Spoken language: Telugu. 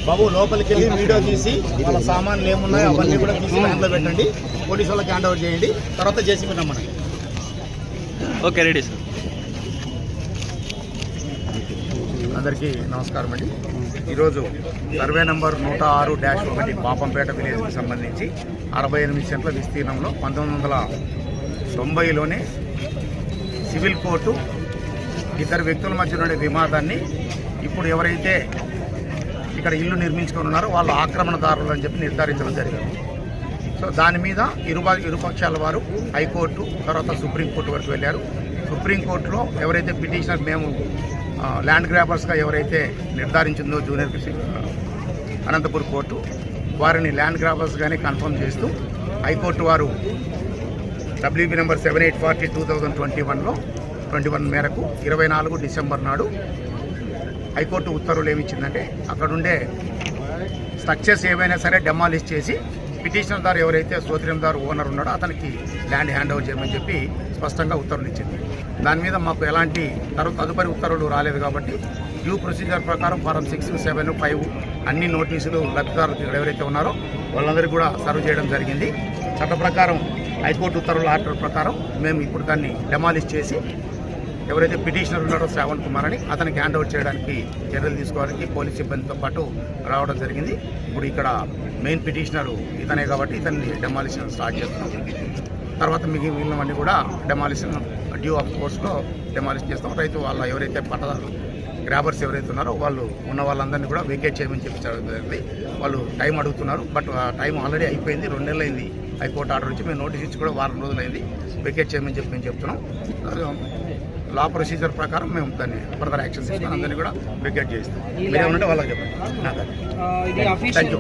బాబు లోపలికి వెళ్ళి వీడియో తీసి వాళ్ళ సామాన్లు ఏమున్నాయో అవన్నీ కూడా తీసి హ్యాండ్లో పెట్టండి, పోలీసు వాళ్ళకి హ్యాండ్ ఓవర్ చేయండి, తర్వాత చేసి మనకి. Okay, ready sir. అందరికీ నమస్కారం అండి. ఈరోజు సర్వే నంబర్ 106-1 పాపంపేట విలేజ్కి సంబంధించి 68 సెంట్ల విస్తీర్ణంలో 1990లోనే సివిల్ కోర్టు ఇద్దరు వ్యక్తుల మధ్య ఉండే వివాదాన్ని ఇప్పుడు ఎవరైతే ఇక్కడ ఇల్లు నిర్మించుకొని ఉన్నారో వాళ్ళు ఆక్రమణదారులు అని చెప్పి నిర్ధారించడం జరిగింది. సో దాని మీద ఇరుపక్షాల వారు హైకోర్టు తర్వాత సుప్రీంకోర్టు వరకు వెళ్ళారు. సుప్రీంకోర్టులో ఎవరైతే పిటిషనర్ మేము ల్యాండ్ గ్రాబర్స్గా ఎవరైతే నిర్ధారించిందో జూనియర్ అనంతపూర్ కోర్టు వారిని ల్యాండ్ గ్రాబర్స్గానే కన్ఫర్మ్ చేస్తూ హైకోర్టు వారు WB నెంబర్ 7840/2021 మేరకు 24 డిసెంబర్ నాడు హైకోర్టు ఉత్తర్వులు ఏమిచ్చిందంటే అక్కడుండే స్ట్రక్చర్స్ ఏవైనా సరే డెమాలిష్ చేసి పిటిషనర్ దారు ఎవరైతే సోదరిదారు ఓనర్ ఉన్నాడో అతనికి ల్యాండ్ హ్యాండ్ ఓవర్ చేయమని చెప్పి స్పష్టంగా ఉత్తర్వులు ఇచ్చింది. దాని మీద మాకు ఎలాంటి తదుపరి ఉత్తర్వులు రాలేదు కాబట్టి డ్యూ ప్రొసీజర్ ప్రకారం ఫారం 6, 7, 5 అన్ని నోటీసులు లబ్ధిదారులు ఎవరైతే ఉన్నారో వాళ్ళందరికీ కూడా సర్వ్ చేయడం జరిగింది. చట్ట ప్రకారం హైకోర్టు ఉత్తర్వుల ఆర్డర్ ప్రకారం మేము ఇప్పుడు దాన్ని డెమాలిష్ చేసి ఎవరైతే పిటిషనర్ ఉన్నారో శ్రావణ్ కుమార్ అని అతనికి హ్యాండ్ ఓవర్ చేయడానికి చర్యలు తీసుకోవడానికి పోలీస్ సిబ్బందితో పాటు రావడం జరిగింది. ఇప్పుడు ఇక్కడ మెయిన్ పిటిషనర్ ఇతనే కాబట్టి ఇతన్ని డెమాలిషన్ స్టార్ట్ చేస్తున్నాం. తర్వాత మిగిలినవన్నీ కూడా డెమాలిషన్ డ్యూ ఆఫ్ కోర్స్లో డెమాలిషన్ చేస్తాం. రైతు వాళ్ళ ఎవరైతే పట్టదారు గ్రాబర్స్ ఎవరైతే ఉన్నారో వాళ్ళు ఉన్న వాళ్ళందరినీ కూడా వేకేట్ చేయమని చెప్పి జరిగింది. వాళ్ళు టైం అడుగుతున్నారు, బట్ ఆ టైం ఆల్రెడీ అయిపోయింది. 2 నెలలు అయింది హైకోర్టు ఆర్డర్ వచ్చి. మేము నోటీస్ ఇచ్చి కూడా 1 వారం రోజులైంది. వేకేట్ చేయమని చెప్పి మేము చెప్తున్నాం. లా ప్రొసీజర్ ప్రకారం మేము దాన్ని ఫర్దర్ యాక్షన్ తీసుకొని అందరినీ కూడా వేకేట్ చేస్తాం. మీరేమంటే వాళ్ళకి చెప్పండి. Thank you.